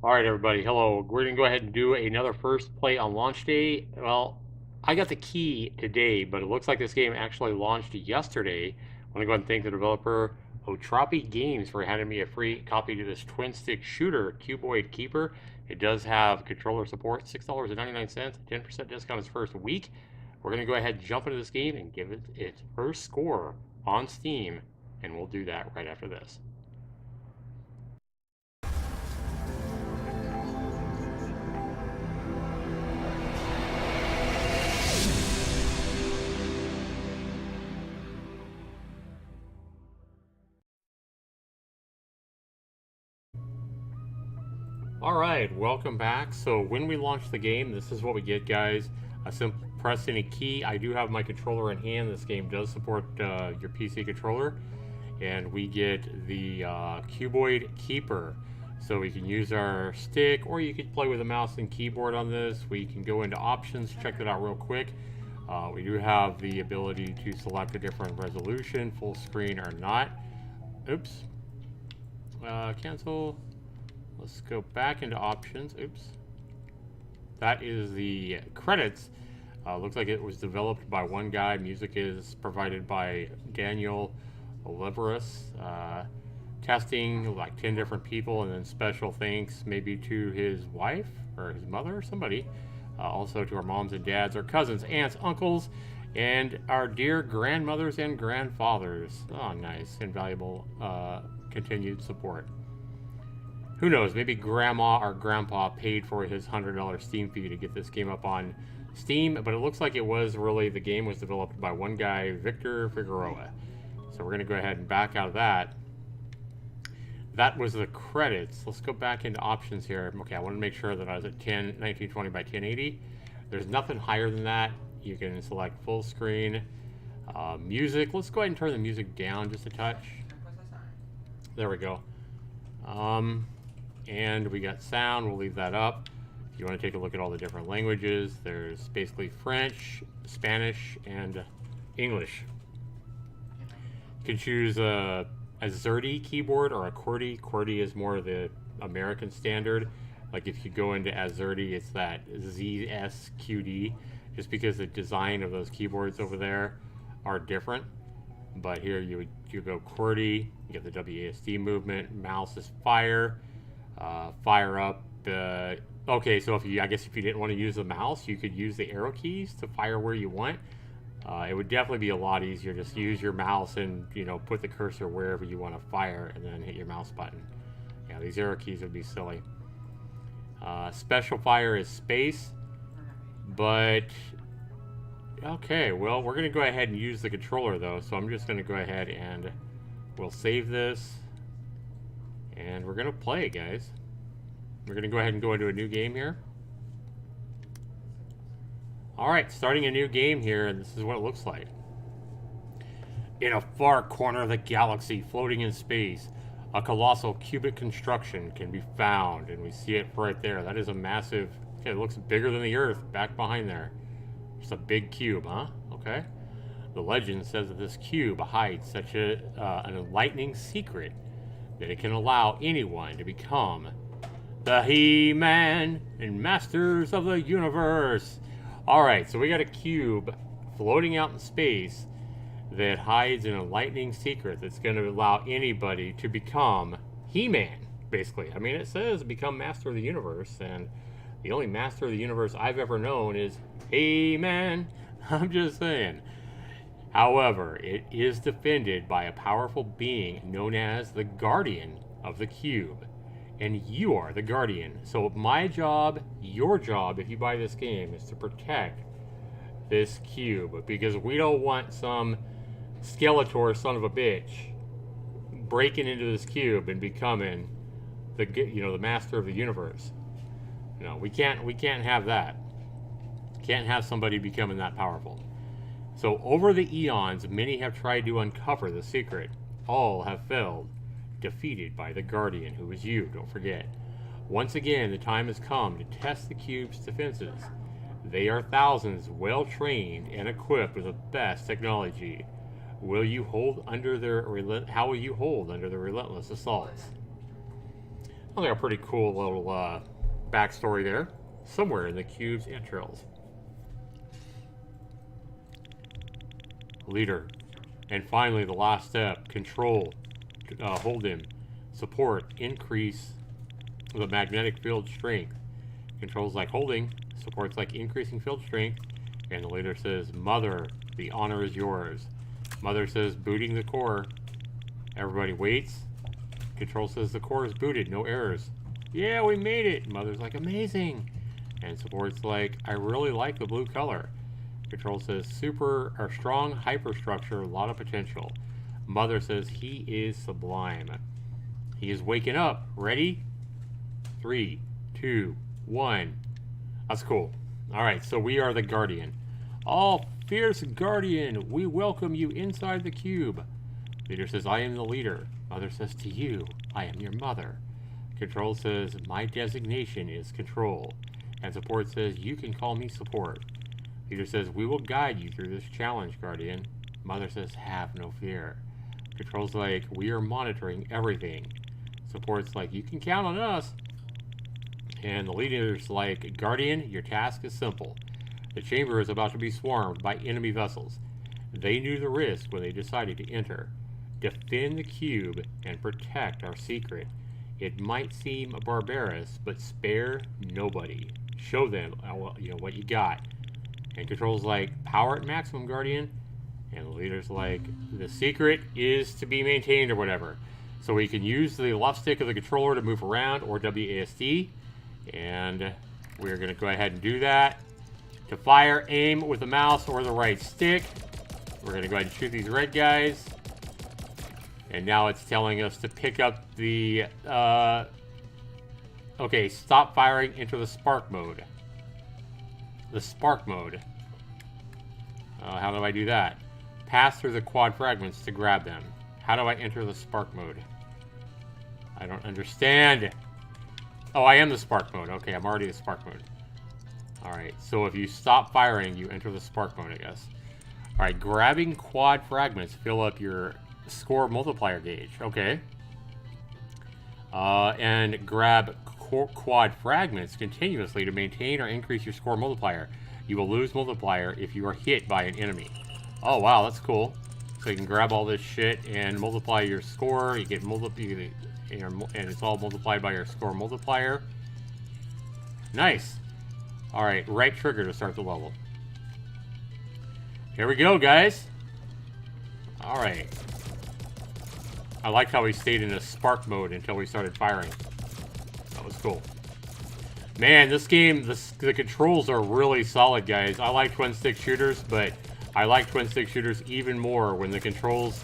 Alright everybody, hello. We're going to go ahead and do another first play on launch day. Well, I got the key today, but it looks like this game actually launched yesterday. I want to go ahead and thank the developer Otropi Games for handing me a free copy to this twin stick shooter Cuboid Keeper. It does have controller support, $6.99, 10% discount its first week. We're going to go ahead and jump into this game and give it its first score on Steam, and we'll do that right after this. Alright, welcome back. So when we launch the game, this is what we get, guys. A simple pressing a key. I do have my controller in hand. This game does support your PC controller. And we get the Cuboid Keeper. So we can use our stick, or you could play with a mouse and keyboard on this. We can go into options, check that out real quick. We do have the ability to select a different resolution, full screen or not. Oops. Cancel. Let's go back into options. Oops. That is the credits. Looks like it was developed by one guy. Music is provided by Daniel Oliveris. Testing like 10 different people, and then special thanks maybe to his wife or his mother or somebody. Also to our moms and dads, our cousins, aunts, uncles, and our dear grandmothers and grandfathers. Oh, nice. Invaluable continued support. Who knows, maybe grandma or grandpa paid for his $100 Steam fee to get this game up on Steam, but it looks like it was really, the game was developed by one guy, Victor Figueroa. So we're going to go ahead and back out of that. That was the credits. Let's go back into options here. Okay, I want to make sure that I was at 1920 by 1080. There's nothing higher than that. You can select full screen. Music, let's go ahead and turn the music down just a touch. There we go. And we got sound, we'll leave that up. If you want to take a look at all the different languages, there's basically French, Spanish, and English. You can choose a ZERTY keyboard or a QWERTY. QWERTY is more of the American standard. Like if you go into AZERTY, it's that ZSQD, just because the design of those keyboards over there are different. But here you go QWERTY, you get the WASD movement, mouse is fire. Fire up. Okay, so I guess if you didn't want to use the mouse, you could use the arrow keys to fire where you want. It would definitely be a lot easier. Just use your mouse and put the cursor wherever you want to fire, and then hit your mouse button. Yeah, these arrow keys would be silly. Special fire is space, but okay. Well, we're gonna go ahead and use the controller though, so I'm just gonna go ahead and we'll save this. And we're going to play it, guys. We're going to go ahead and go into a new game here. Alright, starting a new game here, and this is what it looks like. In a far corner of the galaxy, floating in space, a colossal cubic construction can be found. And we see it right there. That is a massive... Okay, it looks bigger than the Earth, back behind there. Just a big cube, huh? Okay. The legend says that this cube hides such an enlightening secret that it can allow anyone to become the He-Man and Masters of the Universe. Alright, so we got a cube floating out in space that hides an enlightening secret that's going to allow anybody to become He-Man, basically. I mean, it says become Master of the Universe, and the only Master of the Universe I've ever known is He-Man. I'm just saying. However, it is defended by a powerful being known as the Guardian of the Cube. And you are the Guardian. So my job, your job, if you buy this game, is to protect this cube. Because we don't want some Skeletor son of a bitch breaking into this cube and becoming the Master of the Universe. No, we can't have that. Can't have somebody becoming that powerful. So over the eons, many have tried to uncover the secret. All have failed, defeated by the Guardian, who is you, don't forget. Once again, the time has come to test the cube's defenses. They are thousands, well-trained and equipped with the best technology. Will you hold under their how will you hold under the relentless assaults? I think a pretty cool little backstory there, somewhere in the cube's entrails. Leader. And finally, the last step, control, hold him, support, increase the magnetic field strength. Controls like holding, supports like increasing field strength, and the leader says, Mother, the honor is yours. Mother says, booting the core. Everybody waits. Control says the core is booted, no errors. Yeah, we made it. Mother's like, amazing. And support's like, I really like the blue color. Control says super or strong hyperstructure, a lot of potential. Mother says he is sublime. He is waking up. Ready? 3, 2, 1. That's cool. All right, so we are the Guardian. All fierce Guardian, we welcome you inside the cube. Leader says, I am the leader. Mother says, to you, I am your mother. Control says, my designation is Control. And support says, you can call me support. Leader says, we will guide you through this challenge, Guardian. Mother says, have no fear. Control's like, we are monitoring everything. Support's like, you can count on us. And the leader's like, Guardian, your task is simple. The chamber is about to be swarmed by enemy vessels. They knew the risk when they decided to enter. Defend the cube and protect our secret. It might seem barbarous, but spare nobody. Show them what you got. And Control's like, power at maximum, Guardian. And the leader's like, the secret is to be maintained or whatever. So we can use the left stick of the controller to move around, or WASD. And we're going to go ahead and do that. To fire, aim with the mouse or the right stick. We're going to go ahead and shoot these red guys. And now it's telling us to pick up the... okay, stop firing, enter the spark mode. The spark mode. How do I do that? Pass through the quad fragments to grab them. How do I enter the spark mode? I don't understand. Oh, I am the spark mode. Okay, I'm already the spark mode. Alright, so if you stop firing, you enter the spark mode, I guess. Alright, grabbing quad fragments fill up your score multiplier gauge. Okay. And grab quad fragments continuously to maintain or increase your score multiplier. You will lose multiplier if you are hit by an enemy. Oh, wow, that's cool. So you can grab all this shit and multiply your score. You get and it's all multiplied by your score multiplier. Nice. All right, right trigger to start the level. Here we go, guys. All right. I liked how we stayed in a spark mode until we started firing. That was cool. Man, this game, the controls are really solid, guys. I like twin stick shooters, but I like twin stick shooters even more when the controls...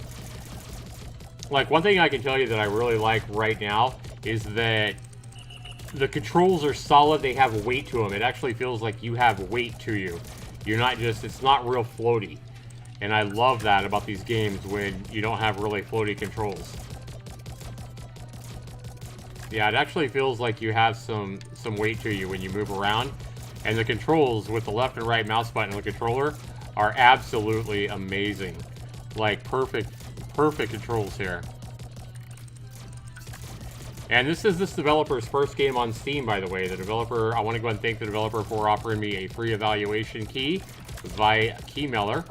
Like, one thing I can tell you that I really like right now is that the controls are solid. They have weight to them. It actually feels like you have weight to you. You're not just... It's not real floaty. And I love that about these games when you don't have really floaty controls. Yeah, it actually feels like you have some weight to you when you move around. And the controls with the left and right mouse button on the controller are absolutely amazing. Like, perfect controls here. And this is this developer's first game on Steam, by the way. The developer, I want to go ahead and thank the developer for offering me a free evaluation key via Keymailer.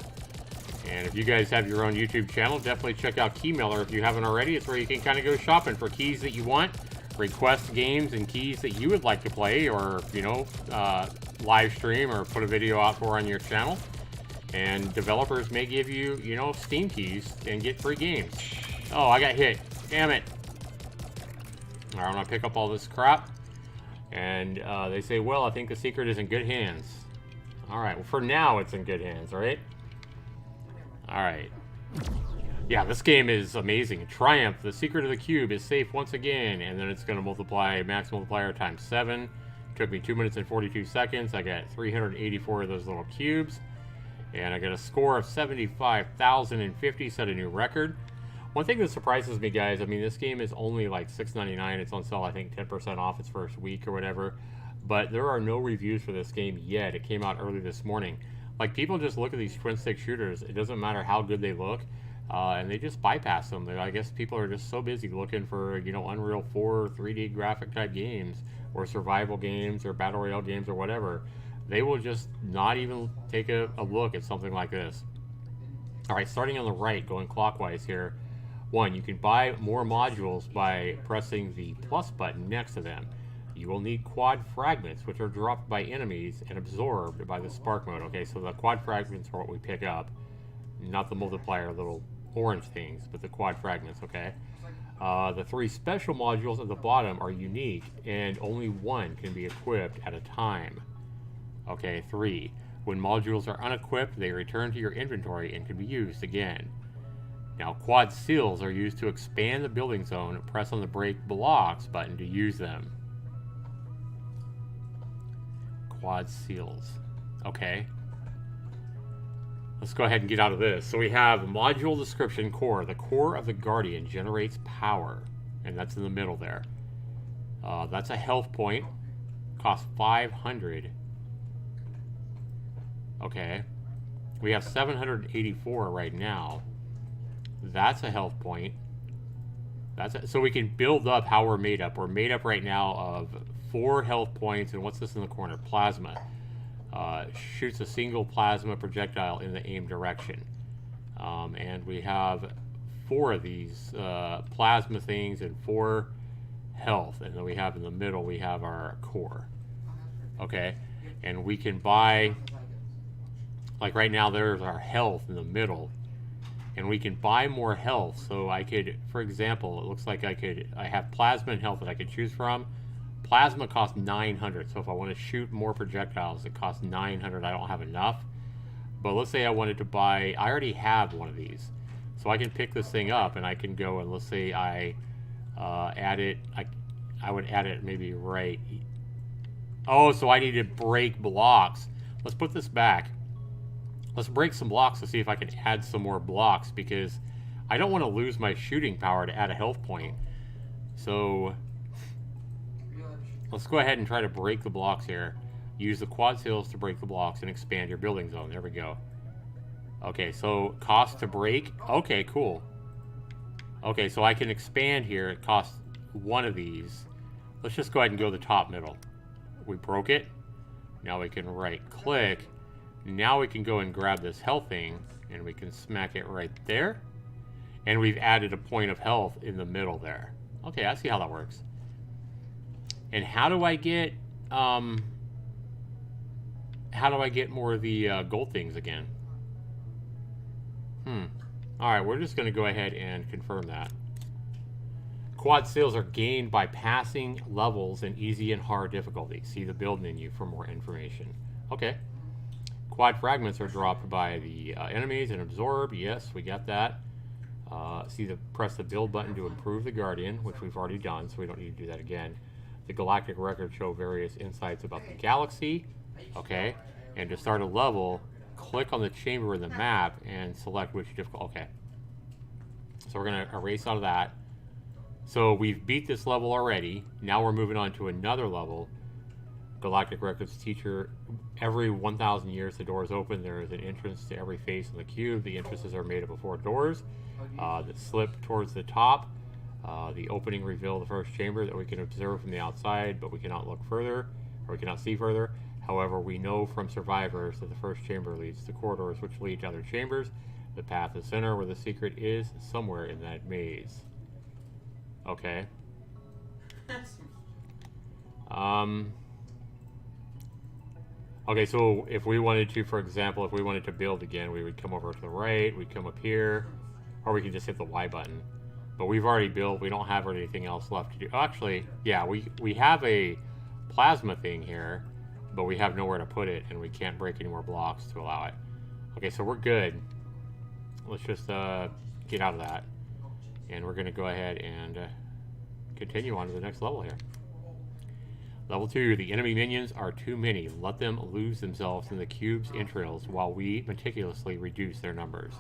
And if you guys have your own YouTube channel, definitely check out Keymailer if you haven't already. It's where you can kind of go shopping for keys that you want, request games and keys that you would like to play, or, you know, live stream or put a video out for on your channel. And developers may give you, you know, Steam keys and get free games. Oh, I got hit. Damn it. All right, I'm going to pick up all this crap. And they say, well, I think the secret is in good hands. All right, well, for now, it's in good hands, right? All right. Yeah, this game is amazing. Triumph, the secret of the cube is safe once again. And then it's going to multiply, max multiplier times 7. Took me 2 minutes and 42 seconds. I got 384 of those little cubes. And I got a score of 75,050, set a new record. One thing that surprises me, guys, I mean, this game is only like $6.99. It's on sale, I think, 10% off its first week or whatever. But there are no reviews for this game yet. It came out early this morning. Like, people just look at these twin stick shooters. It doesn't matter how good they look. and they just bypass them. I guess people are just so busy looking for, you know, Unreal 4 3D graphic type games, or survival games, or battle royale games, or whatever. They will just not even take a look at something like this. All right, starting on the right, going clockwise here. 1, you can buy more modules by pressing the plus button next to them. You will need quad fragments, which are dropped by enemies and absorbed by the spark mode. Okay, so the quad fragments are what we pick up, not the multiplier little orange things, but the quad fragments, okay? The 3 special modules at the bottom are unique, and only 1 can be equipped at a time. Okay, 3. When modules are unequipped, they return to your inventory and can be used again. Now, quad seals are used to expand the building zone. Press on the break blocks button to use them. Quad seals. Okay. Let's go ahead and get out of this. So we have module description core. The core of the Guardian generates power, and that's in the middle there. That's a health point. Costs 500. Okay. We have 784 right now. That's a health point. So we can build up how we're made up. We're made up right now of 4 health points, and what's this in the corner? Plasma. Shoots a single plasma projectile in the aim direction. And we have 4 of these plasma things and 4 health. And then we have in the middle, we have our core. Okay. And we can buy, like right now, there's our health in the middle. And we can buy more health. So I could, for example, it looks like I have plasma and health that I could choose from. Plasma costs 900, so if I want to shoot more projectiles, it costs 900. I don't have enough. But let's say I wanted to buy, I already have one of these. So I can pick this thing up, and I can go, and let's say I add it, I would add it maybe right. Oh, so I need to break blocks. Let's put this back. Let's break some blocks to see if I can add some more blocks, because I don't want to lose my shooting power to add a health point. So let's go ahead and try to break the blocks here. Use the quad seals to break the blocks and expand your building zone. There we go. Okay, so cost to break. Okay, cool. Okay, so I can expand here. It costs 1 of these. Let's just go ahead and go to the top middle. We broke it. Now we can right click. Now we can go and grab this health thing, and we can smack it right there. And we've added a point of health in the middle there. Okay, I see how that works. And how do I get more of the gold things again? Alright, we're just going to go ahead and confirm that. Quad seals are gained by passing levels in easy and hard difficulty. See the build menu for more information. Okay. Quad fragments are dropped by the enemies and absorbed. Yes, we got that. Press the build button to improve the Guardian, which we've already done, so we don't need to do that again. The galactic records show various insights about the galaxy. Okay. And to start a level, click on the chamber in the map and select which difficulty. Okay. So we're going to erase out of that. So we've beat this level already. Now we're moving on to another level. Galactic Records teacher, every 1,000 years the doors open, there is an entrance to every face in the cube. The entrances are made up of 4 doors that slip towards the top. The opening reveal the first chamber that we can observe from the outside, but we cannot look further, or we cannot see further. However, we know from survivors that the first chamber leads to corridors which lead to other chambers. The path is center where the secret is, somewhere in that maze. Okay. Okay, so if we wanted to, for example, if we wanted to build again, we would come over to the right, we'd come up here, or we can just hit the Y button. But we've already built, we don't have anything else left to do. Actually, yeah, we have a plasma thing here, but we have nowhere to put it, and we can't break any more blocks to allow it. Okay, so we're good. Let's just get out of that. And we're going to go ahead and continue on to the next level here. Level 2, the enemy minions are too many. Let them lose themselves in the cube's entrails while we meticulously reduce their numbers.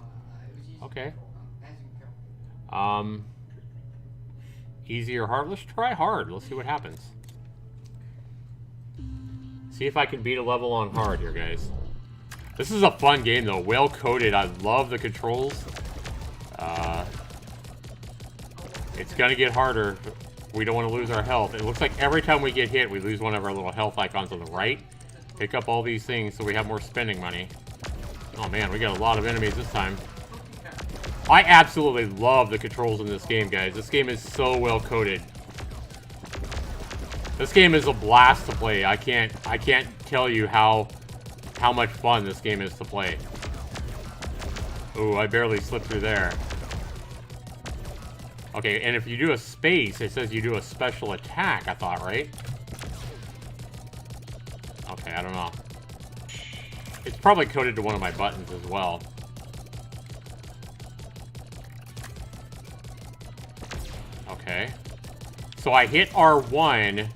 Okay. Easy or hard? Let's try hard. Let's see what happens. See if I can beat a level on hard here, guys. This is a fun game, though. Well coded. I love the controls. It's gonna get harder. We don't want to lose our health. It looks like every time we get hit, we lose one of our little health icons on the right. Pick up all these things so we have more spending money. Oh man, we got a lot of enemies this time. I absolutely love the controls in this game, guys. This game is so well coded. This game is a blast to play. I can't tell you how much fun this game is to play. Ooh, I barely slipped through there. Okay, and if you do a space, it says you do a special attack, I thought, right? Okay, I don't know. It's probably coded to one of my buttons as well. Okay. So I hit R1,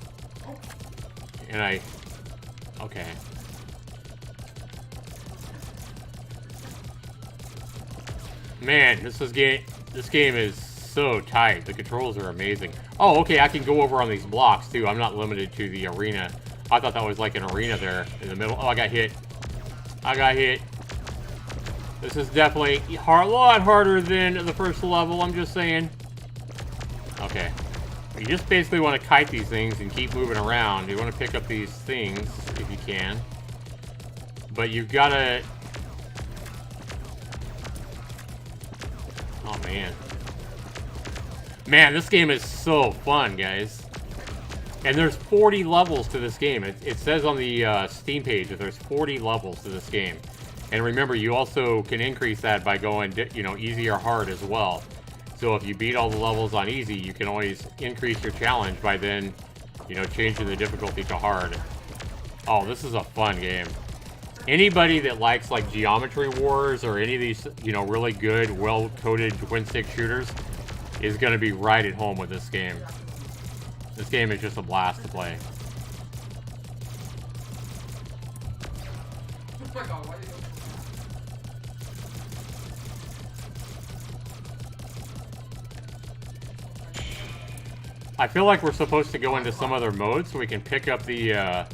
and I... Okay. Man, this game is so tight. The controls are amazing. Oh, okay, I can go over on these blocks, too. I'm not limited to the arena. I thought that was like an arena there in the middle. Oh, I got hit. I got hit. This is definitely a lot harder than the first level, I'm just saying. Okay. You just basically want to kite these things and keep moving around. You want to pick up these things if you can. But you've got to... Oh, man. Man, this game is so fun, guys. And there's 40 levels to this game. It says on the Steam page that there's 40 levels to this game. And remember, you also can increase that by going, you know, easy or hard as well. So if you beat all the levels on easy, you can always increase your challenge by then, you know, changing the difficulty to hard. Oh, this is a fun game. Anybody that likes, like, Geometry Wars or any of these, you know, really good, well-coded twin-stick shooters is going to be right at home with this game. This game is just a blast to play. I feel like we're supposed to go into some other mode so we can pick up the,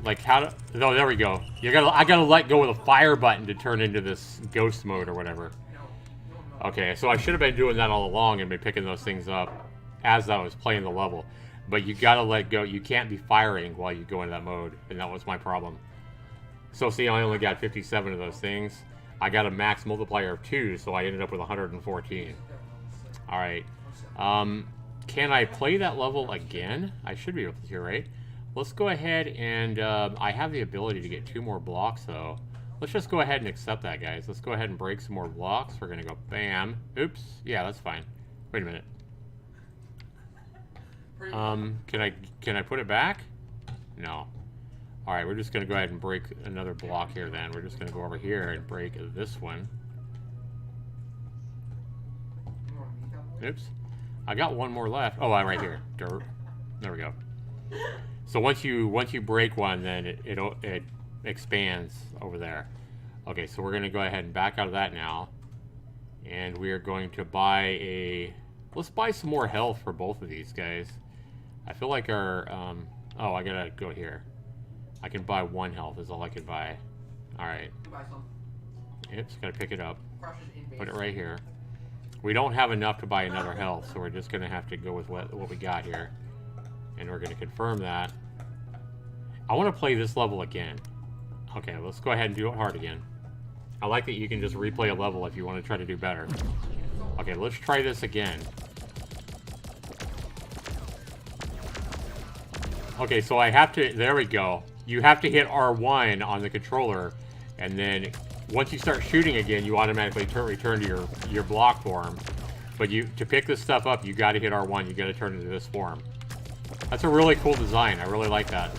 like how to... Oh, there we go. I gotta let go of the fire button to turn into this ghost mode or whatever. Okay, so I should have been doing that all along and been picking those things up as I was playing the level. But you gotta let go. You can't be firing while you go into that mode, and that was my problem. So see, I only got 57 of those things. I got a max multiplier of 2, so I ended up with 114. Alright. Can I play that level again? I should be able to, right? Let's go ahead and, I have the ability to get 2 more blocks, though. Let's just go ahead and accept that, guys. Let's go ahead and break some more blocks. We're gonna go bam. Oops. Yeah, that's fine. Wait a minute. Can I put it back? No. Alright, we're just gonna go ahead and break another block here then. We're just gonna go over here and break this one. Oops. I got one more left. Oh, right here. Dirt. There we go. So once you break one, then it expands over there. Okay, so we're gonna go ahead and back out of that now, and we are going to buy let's buy some more health for both of these guys. I feel like our oh, I gotta go here. I can buy 1 health is all I can buy. All right. Oops, gotta pick it up. Put it right here. We don't have enough to buy another health, so we're just gonna have to go with what we got here, and we're gonna confirm that. I want to play this level again. Okay, let's go ahead and do it hard again. I like that you can just replay a level if you want to try to do better. Okay, let's try this again. Okay, so I have to... There we go. You have to hit R1 on the controller, and then once you start shooting again, you automatically return to your block form. But to pick this stuff up, you got to hit R1. You got to turn into this form. That's a really cool design. I really like that.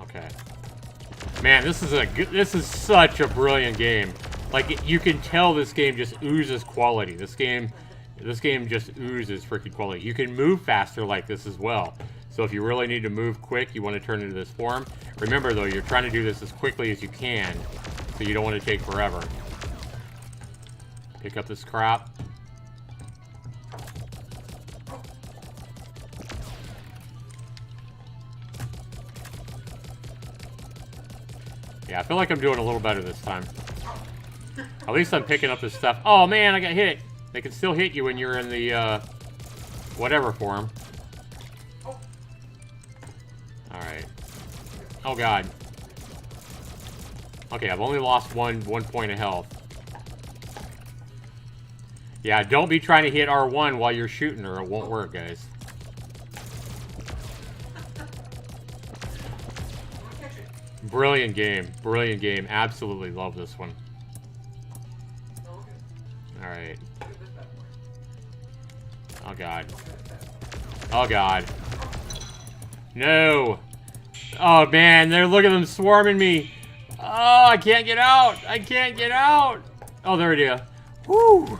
Okay. Man, this is such a brilliant game. Like, you can tell this game just oozes quality. This game just oozes freaking quality. You can move faster like this as well. So if you really need to move quick, you want to turn into this form. Remember, though, you're trying to do this as quickly as you can, so you don't want to take forever. Pick up this crap. Yeah, I feel like I'm doing a little better this time. At least I'm picking up this stuff. Oh man, I got hit. They can still hit you when you're in the, whatever form. Alright. Oh god. Okay, I've only lost one point of health. Yeah, don't be trying to hit R1 while you're shooting or it won't work, guys. Brilliant game. Brilliant game. Absolutely love this one. Alright. Oh god. Oh god. No! Oh man, look at them swarming me! Oh, I can't get out! I can't get out! Oh, there it is. Woo!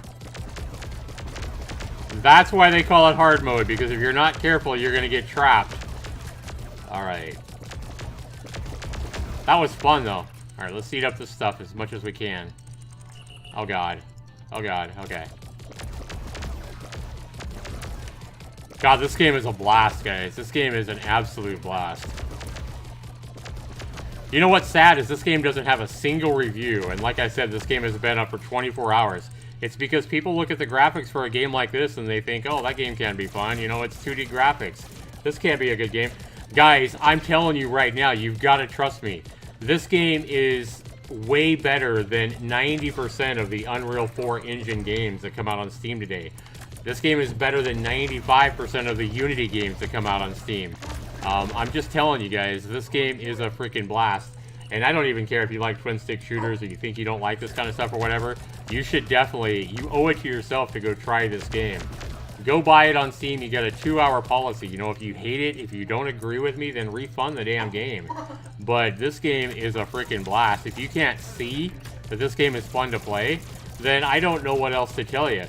That's why they call it hard mode, because if you're not careful, you're gonna get trapped. Alright. That was fun, though. Alright, let's eat up this stuff as much as we can. Oh god. Oh god, okay. God, this game is a blast, guys. This game is an absolute blast. You know what's sad is this game doesn't have a single review, and like I said, this game has been up for 24 hours. It's because people look at the graphics for a game like this and they think, oh, that game can be fun. You know, it's 2D graphics. This can't be a good game. Guys, I'm telling you right now, you've got to trust me. This game is way better than 90% of the Unreal 4 engine games that come out on Steam today. This game is better than 95% of the Unity games that come out on Steam. I'm just telling you guys, this game is a freaking blast. And I don't even care if you like twin-stick shooters or you think you don't like this kind of stuff or whatever. You should definitely, you owe it to yourself to go try this game. Go buy it on Steam. You got a 2-hour policy. You know, if you hate it, if you don't agree with me, then refund the damn game. But this game is a freaking blast. If you can't see that this game is fun to play, then I don't know what else to tell you.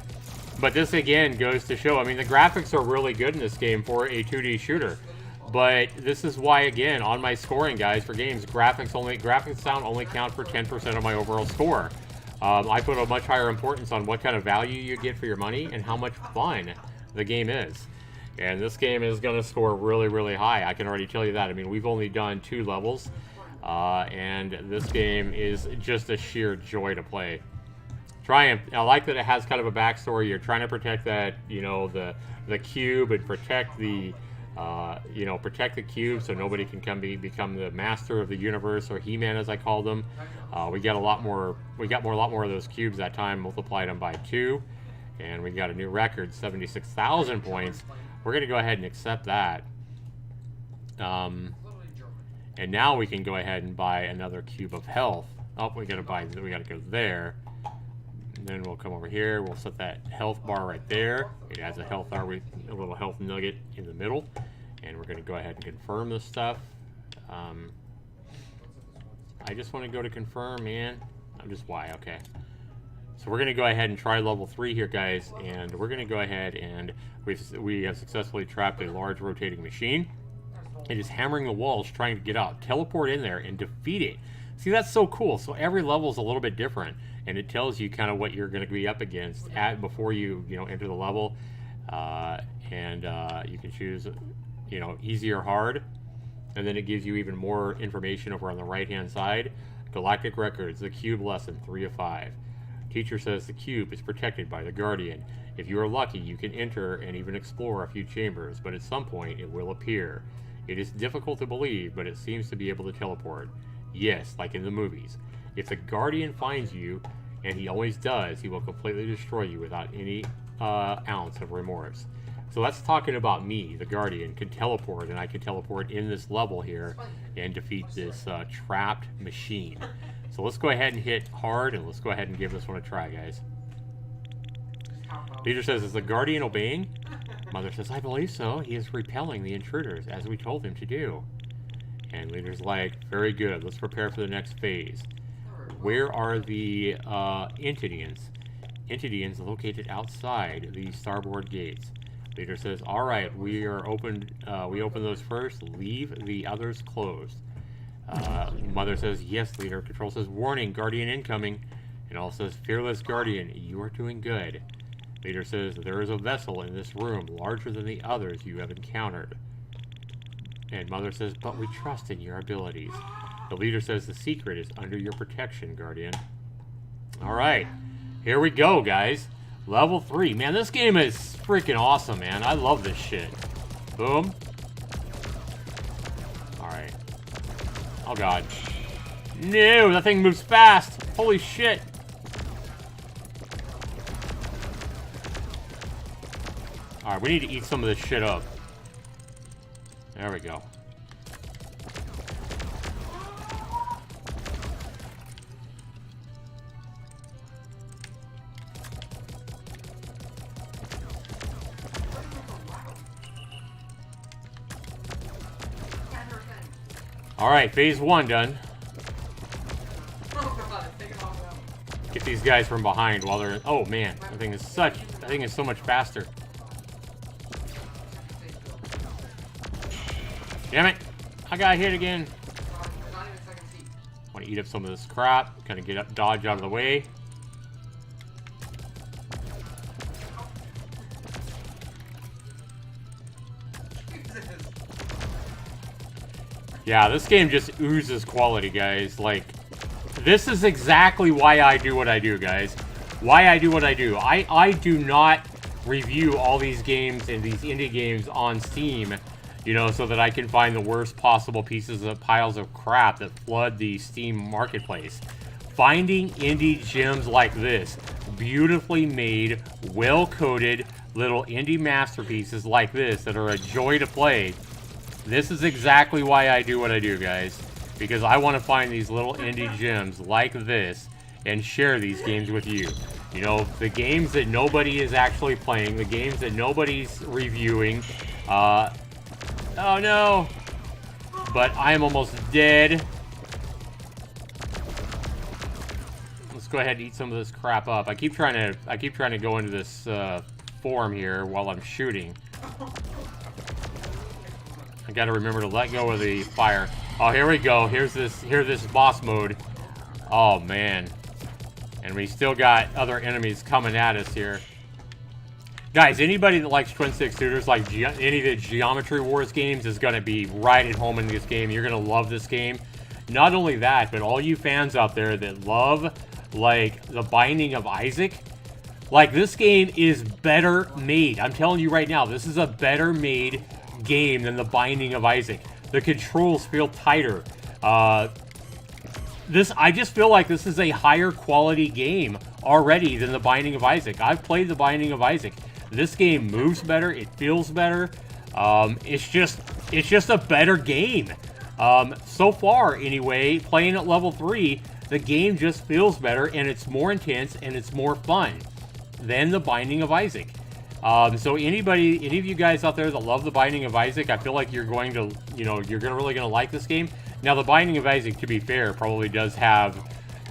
But this, again, goes to show, I mean, the graphics are really good in this game for a 2D shooter. But this is why, again, on my scoring, guys, for games, graphics and sound only count for 10% of my overall score. I put a much higher importance on what kind of value you get for your money and how much fun the game is. And this game is going to score really, really high. I can already tell you that. I mean, we've only done 2 levels, and this game is just a sheer joy to play. Triumph, I like that it has kind of a backstory. You're trying to protect that, you know, the cube and protect the... you know, protect the cube so nobody can become the master of the universe, or He-Man as I call them. We got a lot more of those cubes that time, multiplied them by 2, and we got a new record, 76,000 points. We're gonna go ahead and accept that. And now we can go ahead and buy another cube of health. Oh, we gotta go there. And then we'll come over here, we'll set that health bar right there. It has a health bar with a little health nugget in the middle. And we're going to go ahead and confirm this stuff. I just want to go to confirm, man. I'm just why, okay. So we're going to go ahead and try level 3 here, guys. And we're going to go ahead and we have successfully trapped a large rotating machine. It is hammering the walls, trying to get out. Teleport in there and defeat it. See, that's so cool. So every level is a little bit different. And it tells you kind of what you're going to be up against before you enter the level. You can choose, easy or hard. And then it gives you even more information over on the right-hand side. Galactic Records, the Cube Lesson, 3 of 5. Teacher says the cube is protected by the Guardian. If you are lucky, you can enter and even explore a few chambers, but at some point it will appear. It is difficult to believe, but it seems to be able to teleport. Yes, like in the movies. If the Guardian finds you, and he always does, he will completely destroy you without any ounce of remorse. So that's talking about me, the Guardian, can teleport, and I can teleport in this level here and defeat this trapped machine. So let's go ahead and hit hard, and let's go ahead and give this one a try, guys. Leader says, is the Guardian obeying? Mother says, I believe so. He is repelling the intruders, as we told him to do. And Leader's like, very good. Let's prepare for the next phase. Where are the Entidians? Entidians located outside the starboard gates. Leader says, all right, we open those first. Leave the others closed. Mother says, yes, Leader. Control says, warning, Guardian incoming. And all says, fearless Guardian, you are doing good. Leader says, there is a vessel in this room larger than the others you have encountered. And Mother says, but we trust in your abilities. The leader says the secret is under your protection, Guardian. Alright. Here we go, guys. Level 3. Man, this game is freaking awesome, man. I love this shit. Boom. Alright. Oh, God. No, that thing moves fast. Holy shit. Alright, we need to eat some of this shit up. There we go. Alright, phase 1 done. Get these guys from behind while they're... Oh, man. That thing is so much faster. Damn it. I got hit again. Want to eat up some of this crap. Kind of get up, dodge out of the way. Yeah, this game just oozes quality, guys. Like, this is exactly why I do what I do, guys. Why I do what I do. I do not review all these games and these indie games on Steam, you know, so that I can find the worst possible piles of crap that flood the Steam marketplace. Finding indie gems like this, beautifully made, well-coded little indie masterpieces like this that are a joy to play. This is exactly why I do what I do, guys. Because I want to find these little indie gems like this and share these games with you. You know, the games that nobody is actually playing, the games that nobody's reviewing. Oh no! But I am almost dead. Let's go ahead and eat some of this crap up. I keep trying to go into this form here while I'm shooting. I gotta remember to let go of the fire. Oh, here we go. Here's this boss mode. Oh, man. And we still got other enemies coming at us here. Guys, anybody that likes twin stick shooters, like any of the Geometry Wars games, is gonna be right at home in this game. You're gonna love this game. Not only that, but all you fans out there that love, like, The Binding of Isaac, like, this game is better made. I'm telling you right now, this is a better made game than The Binding of Isaac. The controls feel tighter. I just feel like this is a higher quality game already than The Binding of Isaac. I've played The Binding of Isaac. This game moves better. It feels better. It's just a better game. So far, anyway, playing at level 3, the game just feels better, and it's more intense, and it's more fun than The Binding of Isaac. So any of you guys out there that love The Binding of Isaac, I feel like you're going to, you know, really going to like this game. Now, The Binding of Isaac, to be fair, probably does have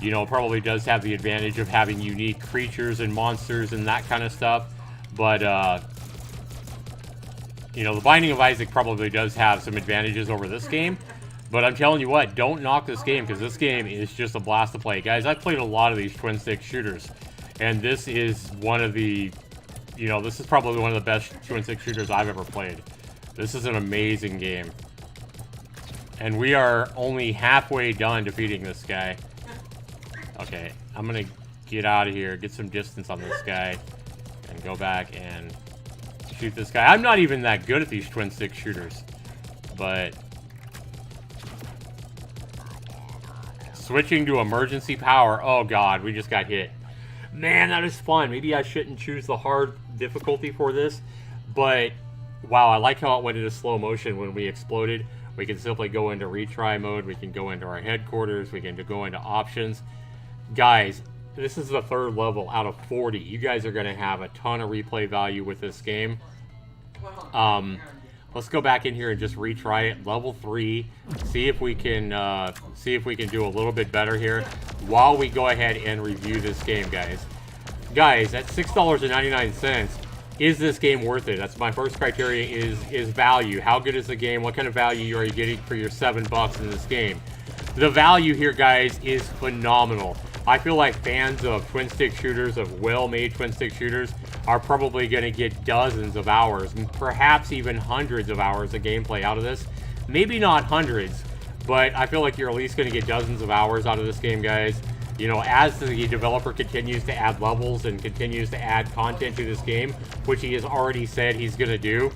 the advantage of having unique creatures and monsters and that kind of stuff. But, you know, The Binding of Isaac probably does have some advantages over this game. But I'm telling you what, don't knock this game, because this game is just a blast to play. Guys, I've played a lot of these twin stick shooters, and this is one of the... You know, this is probably one of the best twin stick shooters I've ever played. This is an amazing game. And we are only halfway done defeating this guy. Okay, I'm gonna get out of here, get some distance on this guy, and go back and shoot this guy. I'm not even that good at these twin stick shooters, but... Switching to emergency power. Oh god, we just got hit. Man, that is fun. Maybe I shouldn't choose the hard difficulty for this, but wow, I like how it went into slow motion when we exploded. We can simply go into retry mode. We can go into our headquarters. We can go into options. Guys, this is the 3rd level out of 40. You guys are going to have a ton of replay value with this game. Let's go back in here and just retry it. Level 3. See if we can do a little bit better here while we go ahead and review this game, guys. Guys, at $6.99, is this game worth it? That's my first criteria, is value. How good is the game? What kind of value are you getting for your $7 in this game? The value here, guys, is phenomenal. I feel like fans of twin stick shooters, of well-made twin stick shooters, are probably going to get dozens of hours, and perhaps even hundreds of hours of gameplay out of this. Maybe not hundreds, but I feel like you're at least going to get dozens of hours out of this game, guys. You know, as the developer continues to add levels and continues to add content to this game, which he has already said he's going to do,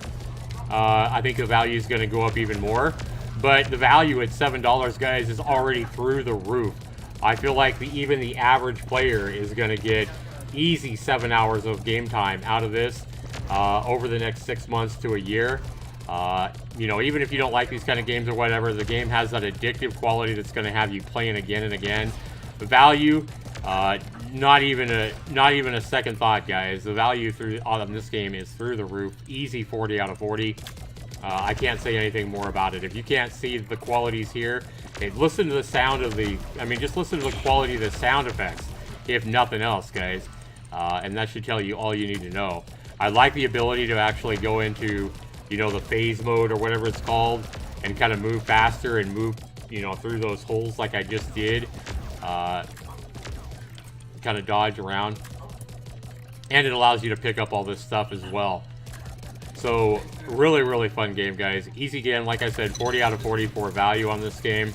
I think the value is going to go up even more. But the value at $7, guys, is already through the roof. I feel like even the average player is going to get easy 7 hours of game time out of this over the next 6 months to a year. You know, even if you don't like these kind of games or whatever, the game has that addictive quality that's going to have you playing again and again. The value, not even a second thought, guys. The value on this game is through the roof. Easy 40 out of 40. I can't say anything more about it. If you can't see the qualities here, listen to the sound of just listen to the quality of the sound effects, if nothing else, guys. And that should tell you all you need to know. I like the ability to actually go into, you know, the phase mode or whatever it's called, and kind of move faster and move, you know, through those holes like I just did. Kind of dodge around. And it allows you to pick up all this stuff as well. So, really, really fun game, guys. Easy game, like I said, 40 out of 40 for value on this game.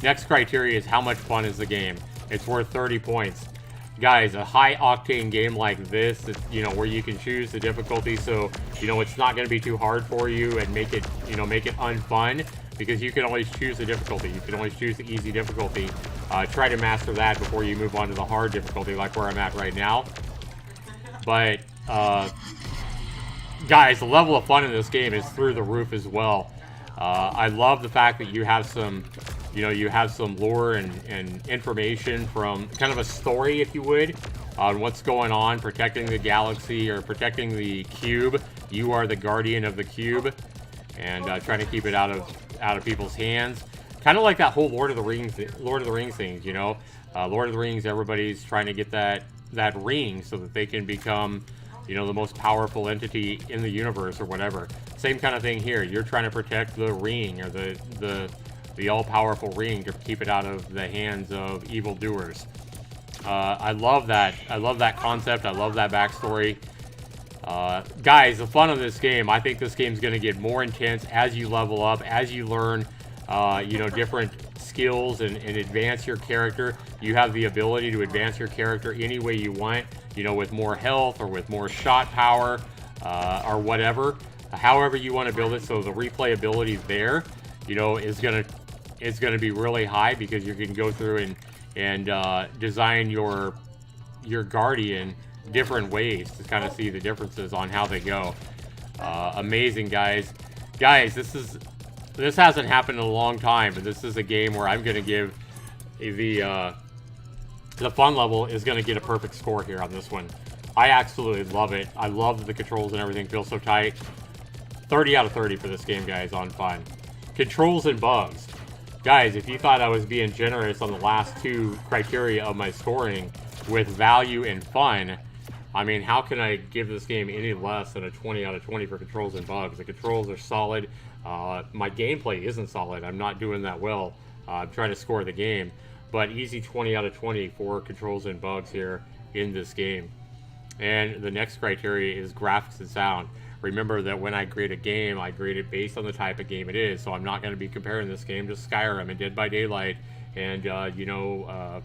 Next criteria is how much fun is the game. It's worth 30 points. Guys, a high-octane game like this, you know, where you can choose the difficulty, so, you know, it's not going to be too hard for you and make it, you know, make it unfun, because you can always choose the difficulty. You can always choose the easy difficulty. Try to master that before you move on to the hard difficulty, like where I'm at right now. But, guys, the level of fun in this game is through the roof as well. I love the fact that you have some, you know, you have some lore and information from kind of a story, if you would, on what's going on, protecting the galaxy or protecting the cube. You are the guardian of the cube, and trying to keep it out of people's hands. Kind of like that whole Lord of the Rings thing, you know. Lord of the Rings, everybody's trying to get that ring so that they can become, you know, the most powerful entity in the universe or whatever. Same kind of thing here. You're trying to protect the ring, or the all-powerful ring, to keep it out of the hands of evildoers. I love that. I love that concept. I love that backstory. Guys, the fun of this game, I think this game's going to get more intense as you level up, as you learn, you know, different skills and advance your character. You have the ability to advance your character any way you want, you know, with more health or with more shot power, or whatever. However you want to build it, so the replayability there, you know, is gonna be really high, because you can go through and design your guardian different ways to kind of see the differences on how they go. Amazing, guys. Guys, this hasn't happened in a long time, but this is a game where I'm gonna give the fun level is gonna get a perfect score here on this one. I absolutely love it. I love that the controls and everything feel so tight. 30 out of 30 for this game, guys, on fun. Controls and bugs. Guys, if you thought I was being generous on the last two criteria of my scoring with value and fun, I mean, how can I give this game any less than a 20 out of 20 for controls and bugs? The controls are solid. My gameplay isn't solid. I'm not doing that well. I'm trying to score the game. But easy 20 out of 20 for controls and bugs here in this game. And the next criteria is graphics and sound. Remember that when I grade a game, I grade it based on the type of game it is. So I'm not going to be comparing this game to Skyrim and Dead by Daylight and, you know,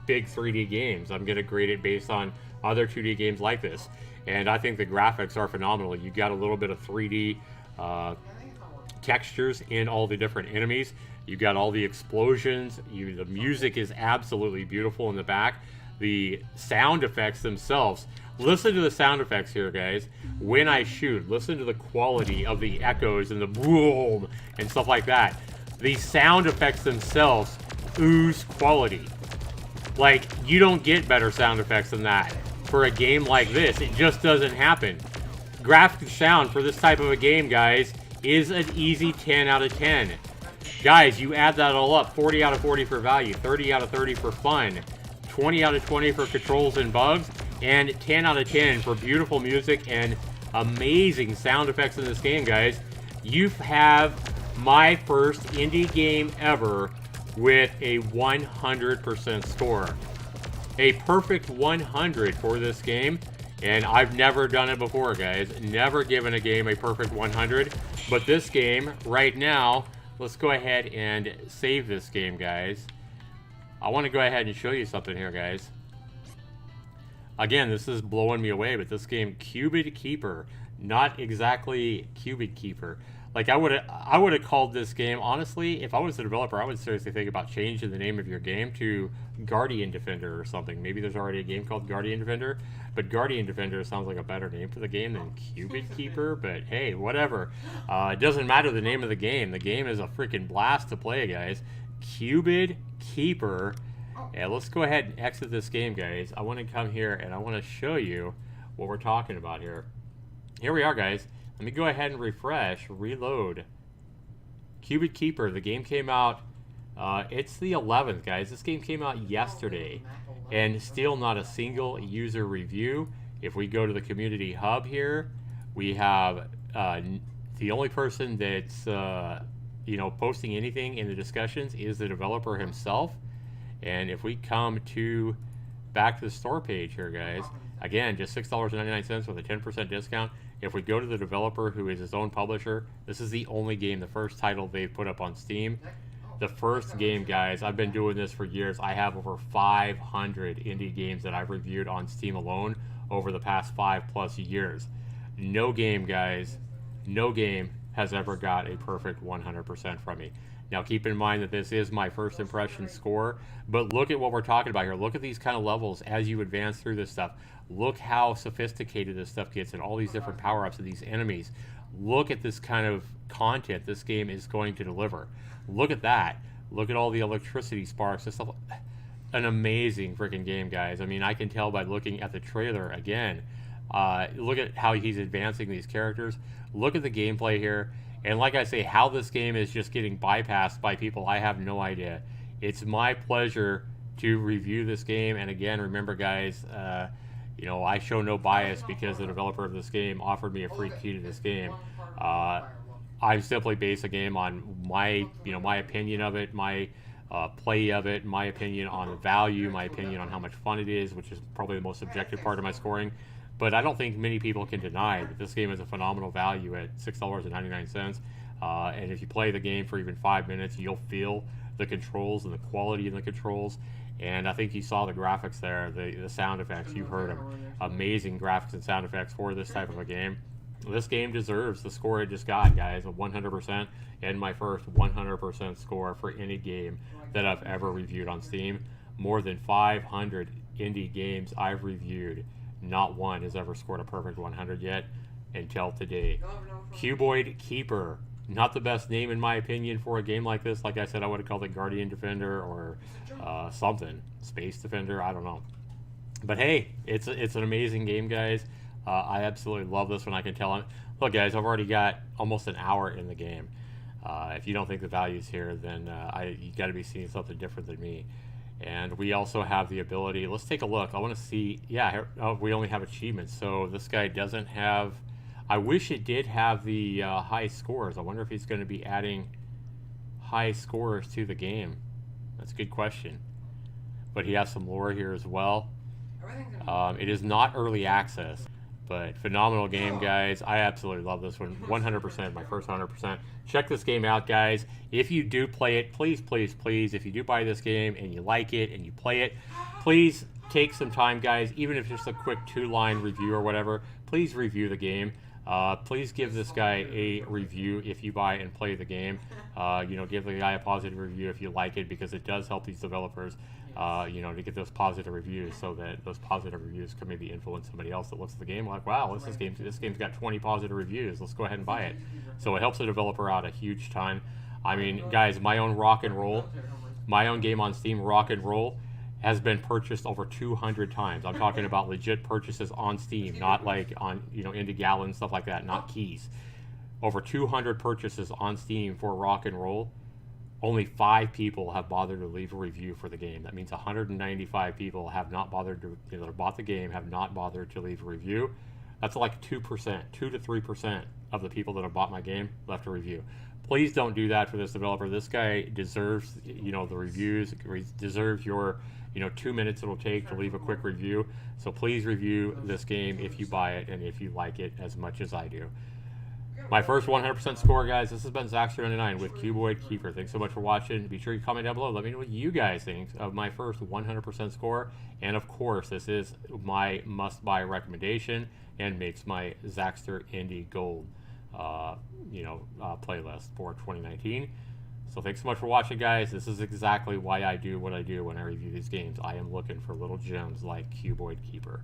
big 3D games. I'm going to grade it based on other 2D games like this. And I think the graphics are phenomenal. You got a little bit of 3D textures in all the different enemies. You got all the explosions. The music is absolutely beautiful in the back. The sound effects themselves. Listen to the sound effects here, guys. When I shoot, listen to the quality of the echoes and the boom and stuff like that. The sound effects themselves ooze quality. Like, you don't get better sound effects than that for a game like this. It just doesn't happen. Graphic sound for this type of a game, guys, is an easy 10 out of 10. Guys, you add that all up, 40 out of 40 for value, 30 out of 30 for fun, 20 out of 20 for controls and bugs, and 10 out of 10 for beautiful music and amazing sound effects in this game, guys. You have my first indie game ever with a 100% score. A perfect 100 for this game, and I've never done it before, guys. Never given a game a perfect 100, but this game right now let's go ahead and save this game, guys. I want to go ahead and show you something here, guys. Again, this is blowing me away, but this game, Cuboid Keeper, not exactly Cuboid Keeper. Like I would have called this game, honestly, if I was the developer, I would seriously think about changing the name of your game to Guardian Defender or something. Maybe there's already a game called Guardian Defender, but Guardian Defender sounds like a better name for the game than Cuboid Keeper. But hey, whatever. It doesn't matter the name of the game. The game is a freaking blast to play, guys. Cuboid Keeper. Yeah, let's go ahead and exit this game, guys. I want to come here and I want to show you what we're talking about here. Here we are, guys. Let me go ahead and refresh, reload. Cuboid Keeper, the game came out, it's the 11th, guys. This game came out yesterday, and still not a single user review. If we go to the community hub here, we have the only person that's posting anything in the discussions is the developer himself. And if we come to back to the store page here, guys, again, just $6.99 with a 10% discount. If we go to the developer who is his own publisher, this is the only game, the first title they've put up on Steam. The first game, guys, I've been doing this for years. I have over 500 indie games that I've reviewed on Steam alone over the past 5+ years. No game, guys, no game has ever got a perfect 100% from me. Now, keep in mind that this is my first impression score, but look at what we're talking about here. Look at these kind of levels as you advance through this stuff. Look how sophisticated this stuff gets and all these different power-ups of these enemies. Look at this kind of content this game is going to deliver. Look at that. Look at all the electricity sparks. This stuff, an amazing freaking game, guys. I mean, I can tell by looking at the trailer again. Look at how he's advancing these characters. Look at the gameplay here. And like I say, how this game is just getting bypassed by people, I have no idea. It's my pleasure to review this game. And again, remember, guys, I show no bias because the developer of this game offered me a free key to this game. I simply base a game on my opinion of it, my play of it, my opinion on the value, my opinion on how much fun it is, which is probably the most subjective part of my scoring. But I don't think many people can deny that this game is a phenomenal value at $6.99. And if you play the game for even 5 minutes, you'll feel the controls and the quality of the controls. And I think you saw the graphics there, the sound effects. You heard them. Amazing graphics and sound effects for this type of a game. This game deserves the score it just got, guys, a 100%, and my first 100% score for any game that I've ever reviewed on Steam. More than 500 indie games I've reviewed. Not one has ever scored a perfect 100 yet until today. Cuboid Keeper. Not the best name, in my opinion, for a game like this. Like I said, I would have called it Guardian Defender or something. Space Defender, I don't know. But hey, it's an amazing game, guys. I absolutely love this one. I can tell. Look, guys, I've already got almost an hour in the game. If you don't think the value's here, then you got to be seeing something different than me. And we also have the ability, let's take a look. I want to see, we only have achievements. So this guy doesn't have, I wish it did have the high scores. I wonder if he's going to be adding high scores to the game. That's a good question. But he has some lore here as well. It is not early access, but phenomenal game, guys. I absolutely love this one. 100%, my first 100%. Check this game out, guys. If you do play it, please, please, please, if you do buy this game and you like it and you play it, please take some time, guys, even if it's just a quick 2-line review or whatever, please review the game. Please give this guy a review if you buy and play the game. Give the guy a positive review if you like it, because it does help these developers, to get those positive reviews, so that those positive reviews can maybe influence somebody else that looks at the game like, wow, this game's got 20 positive reviews. Let's go ahead and buy it. So it helps the developer out a huge ton. I mean, guys, my own game on Steam, Rock and Roll, has been purchased over 200 times. I'm talking about legit purchases on Steam, not like on, Indie Gallon, stuff like that, not keys. Over 200 purchases on Steam for Rock and Roll. Only 5 people have bothered to leave a review for the game. That means 195 people have not bothered to, bought the game, have not bothered to leave a review. That's like 2%, 2 to 3% of the people that have bought my game left a review. Please don't do that for this developer. This guy deserves, the reviews, deserves your, 2 minutes it'll take to leave a quick review. So please review this game if you buy it and if you like it as much as I do. My first 100% score, guys. This has been Zaxtor99 with Cuboid Keeper. Thanks so much for watching. Be sure you comment down below. Let me know what you guys think of my first 100% score. And of course, this is my must-buy recommendation and makes my Zaxtor Indie Gold, playlist for 2019. So thanks so much for watching, guys. This is exactly why I do what I do when I review these games. I am looking for little gems like Cuboid Keeper.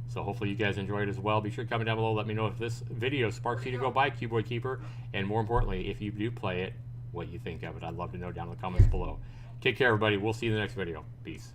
So hopefully you guys enjoyed it as well. Be sure to comment down below. Let me know if this video sparks you to go buy Cuboid Keeper. And more importantly, if you do play it, what you think of it. I'd love to know down in the comments below. Take care, everybody. We'll see you in the next video. Peace.